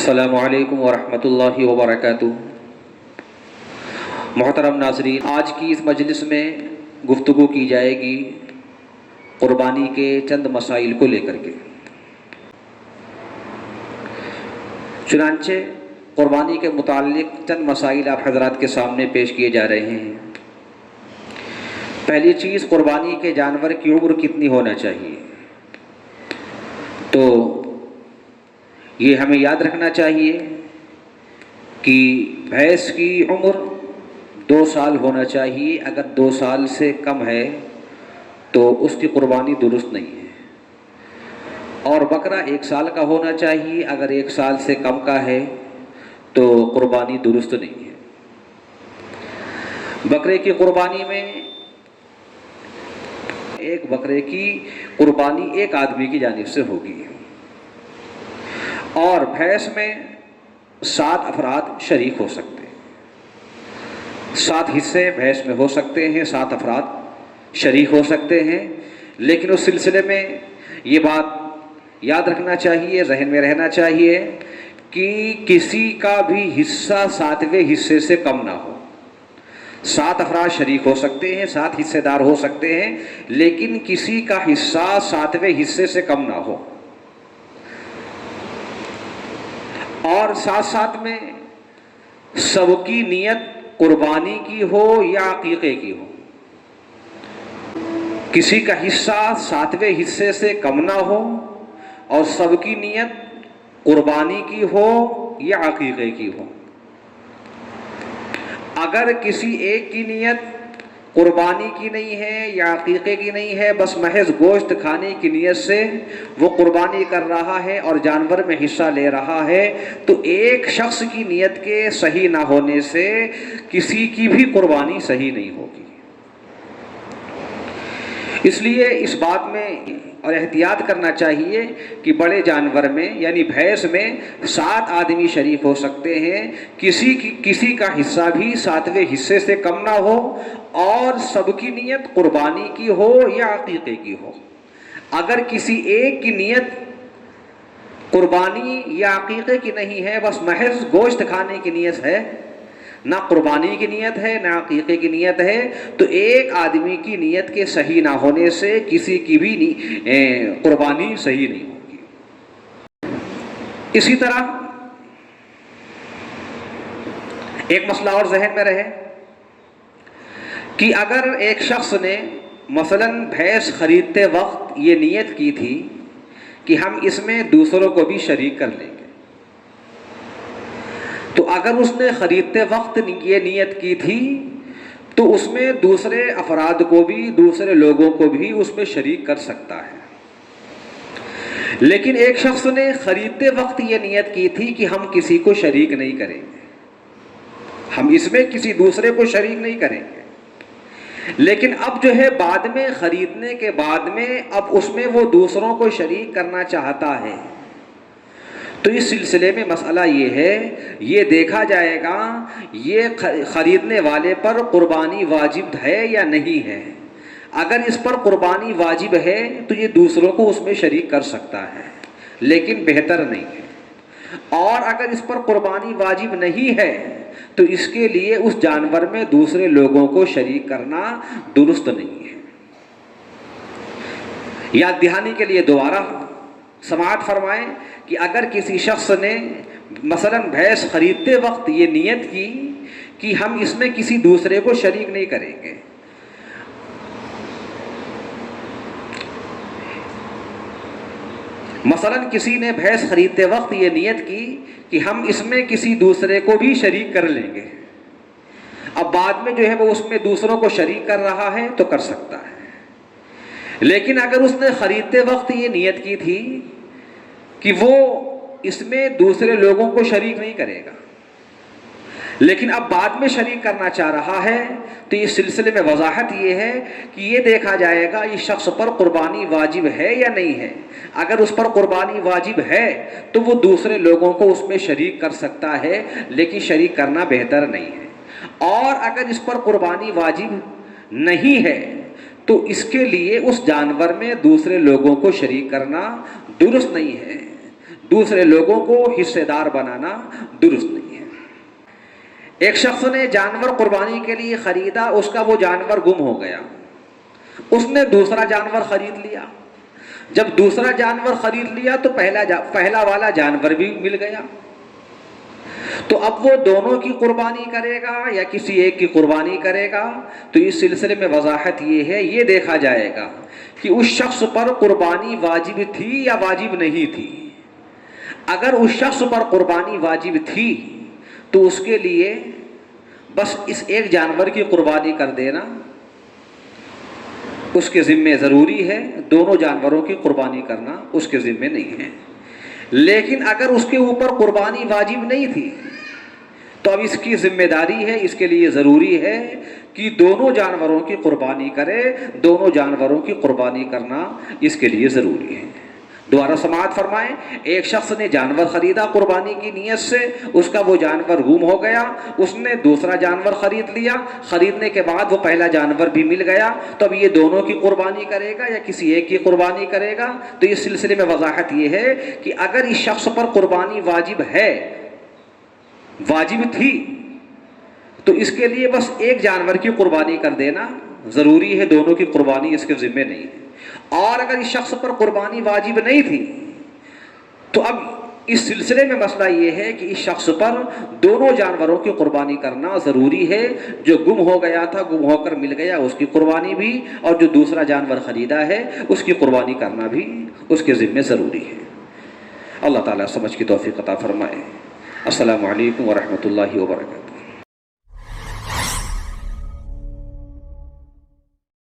السلام علیکم ورحمۃ اللہ وبرکاتہ۔ محترم ناظرین، آج کی اس مجلس میں گفتگو کی جائے گی قربانی کے چند مسائل کو لے کر کے۔ چنانچہ قربانی کے متعلق چند مسائل آپ حضرات کے سامنے پیش کیے جا رہے ہیں۔ پہلی چیز، قربانی کے جانور کی عمر کتنی ہونا چاہیے؟ تو یہ ہمیں یاد رکھنا چاہیے کہ بھینس کی عمر 2 سال ہونا چاہیے۔ اگر 2 سال سے کم ہے تو اس کی قربانی درست نہیں ہے، اور بکرا 1 سال کا ہونا چاہیے۔ اگر 1 سال سے کم کا ہے تو قربانی درست نہیں ہے۔ بکرے کی قربانی میں ایک بکرے کی قربانی ایک آدمی کی جانب سے ہوگی، اور بھینس میں 7 افراد شریک ہو سکتے ہیں۔ 7 حصے بھینس میں ہو سکتے ہیں، 7 افراد شریک ہو سکتے ہیں۔ لیکن اس سلسلے میں یہ بات یاد رکھنا چاہیے، ذہن میں رہنا چاہیے کہ کسی کا بھی حصہ 7ویں حصے سے کم نہ ہو۔ 7 افراد شریک ہو سکتے ہیں، 7 حصے دار ہو سکتے ہیں، لیکن کسی کا حصہ 7ویں حصے سے کم نہ ہو، اور ساتھ ساتھ میں سب کی نیت قربانی کی ہو یا عقیقے کی ہو۔ کسی کا حصہ 7ویں حصے سے کم نہ ہو اور سب کی نیت قربانی کی ہو یا عقیقے کی ہو۔ اگر کسی ایک کی نیت قربانی کی نہیں ہے یا عقیقے کی نہیں ہے، بس محض گوشت کھانے کی نیت سے وہ قربانی کر رہا ہے اور جانور میں حصہ لے رہا ہے، تو ایک شخص کی نیت کے صحیح نہ ہونے سے کسی کی بھی قربانی صحیح نہیں ہوگی۔ اس لیے اس بات میں اور احتیاط کرنا چاہیے کہ بڑے جانور میں یعنی بھینس میں 7 آدمی شریک ہو سکتے ہیں، کسی کا حصہ بھی 7ویں حصے سے کم نہ ہو، اور سب کی نیت قربانی کی ہو یا عقیقے کی ہو۔ اگر کسی ایک کی نیت قربانی یا عقیقے کی نہیں ہے، بس محض گوشت کھانے کی نیت ہے، نہ قربانی کی نیت ہے نہ عقیقے کی نیت ہے، تو ایک آدمی کی نیت کے صحیح نہ ہونے سے کسی کی بھی قربانی صحیح نہیں ہوگی۔ اسی طرح ایک مسئلہ اور ذہن میں رہے کہ اگر ایک شخص نے مثلاً بھینس خریدتے وقت یہ نیت کی تھی کہ ہم اس میں دوسروں کو بھی شریک کر لیں گے، تو اگر اس نے خریدتے وقت یہ نیت کی تھی تو اس میں دوسرے افراد کو بھی، دوسرے لوگوں کو بھی اس میں شریک کر سکتا ہے۔ لیکن ایک شخص نے خریدتے وقت یہ نیت کی تھی کہ ہم کسی کو شریک نہیں کریں گے، ہم اس میں کسی دوسرے کو شریک نہیں کریں گے، لیکن اب جو ہے بعد میں خریدنے کے بعد میں اب اس میں وہ دوسروں کو شریک کرنا چاہتا ہے، تو اس سلسلے میں مسئلہ یہ ہے، یہ دیکھا جائے گا یہ خریدنے والے پر قربانی واجب ہے یا نہیں ہے۔ اگر اس پر قربانی واجب ہے تو یہ دوسروں کو اس میں شریک کر سکتا ہے، لیکن بہتر نہیں ہے۔ اور اگر اس پر قربانی واجب نہیں ہے تو اس کے لیے اس جانور میں دوسرے لوگوں کو شریک کرنا درست نہیں ہے۔ یاد دہانی کے لیے دوبارہ سماعت فرمائیں کہ اگر کسی شخص نے مثلاً بھینس خریدتے وقت یہ نیت کی کہ ہم اس میں کسی دوسرے کو شریک نہیں کریں گے، مثلاً کسی نے بھینس خریدتے وقت یہ نیت کی کہ ہم اس میں کسی دوسرے کو بھی شریک کر لیں گے، اب بعد میں جو ہے وہ اس میں دوسروں کو شریک کر رہا ہے تو کر سکتا ہے۔ لیکن اگر اس نے خریدتے وقت یہ نیت کی تھی کہ وہ اس میں دوسرے لوگوں کو شریک نہیں کرے گا، لیکن اب بعد میں شریک کرنا چاہ رہا ہے، تو اس سلسلے میں وضاحت یہ ہے کہ یہ دیکھا جائے گا اس شخص پر قربانی واجب ہے یا نہیں ہے۔ اگر اس پر قربانی واجب ہے تو وہ دوسرے لوگوں کو اس میں شریک کر سکتا ہے، لیکن شریک کرنا بہتر نہیں ہے۔ اور اگر اس پر قربانی واجب نہیں ہے تو اس کے لیے اس جانور میں دوسرے لوگوں کو شریک کرنا درست نہیں ہے۔ دوسرے لوگوں کو حصے دار بنانا درست نہیں ہے۔ ایک شخص نے جانور قربانی کے لیے خریدا، اس کا وہ جانور گم ہو گیا، اس نے دوسرا جانور خرید لیا۔ جب دوسرا جانور خرید لیا تو پہلا والا جانور بھی مل گیا، تو اب وہ دونوں کی قربانی کرے گا یا کسی ایک کی قربانی کرے گا؟ تو اس سلسلے میں وضاحت یہ ہے، یہ دیکھا جائے گا کہ اس شخص پر قربانی واجب تھی یا واجب نہیں تھی۔ اگر اس شخص پر قربانی واجب تھی تو اس کے لیے بس اس ایک جانور کی قربانی کر دینا اس کے ذمے ضروری ہے، دونوں جانوروں کی قربانی کرنا اس کے ذمے نہیں ہے۔ لیکن اگر اس کے اوپر قربانی واجب نہیں تھی تو اب اس کی ذمہ داری ہے، اس کے لیے ضروری ہے کہ دونوں جانوروں کی قربانی کرے، دونوں جانوروں کی قربانی کرنا اس کے لیے ضروری ہے۔ دوبارہ سماعت فرمائیں، ایک شخص نے جانور خریدا قربانی کی نیت سے، اس کا وہ جانور گم ہو گیا، اس نے دوسرا جانور خرید لیا، خریدنے کے بعد وہ پہلا جانور بھی مل گیا، تو اب یہ دونوں کی قربانی کرے گا یا کسی ایک کی قربانی کرے گا؟ تو اس سلسلے میں وضاحت یہ ہے کہ اگر اس شخص پر قربانی واجب ہے، واجب تھی، تو اس کے لیے بس ایک جانور کی قربانی کر دینا ضروری ہے، دونوں کی قربانی اس کے ذمے نہیں ہے۔ اور اگر اس شخص پر قربانی واجب نہیں تھی تو اب اس سلسلے میں مسئلہ یہ ہے کہ اس شخص پر دونوں جانوروں کی قربانی کرنا ضروری ہے، جو گم ہو گیا تھا، گم ہو کر مل گیا، اس کی قربانی بھی، اور جو دوسرا جانور خریدا ہے اس کی قربانی کرنا بھی اس کے ذمے ضروری ہے۔ اللہ تعالیٰ سمجھ کی توفیق عطا فرمائے۔ السلام علیکم ورحمۃ اللہ وبرکاتہ۔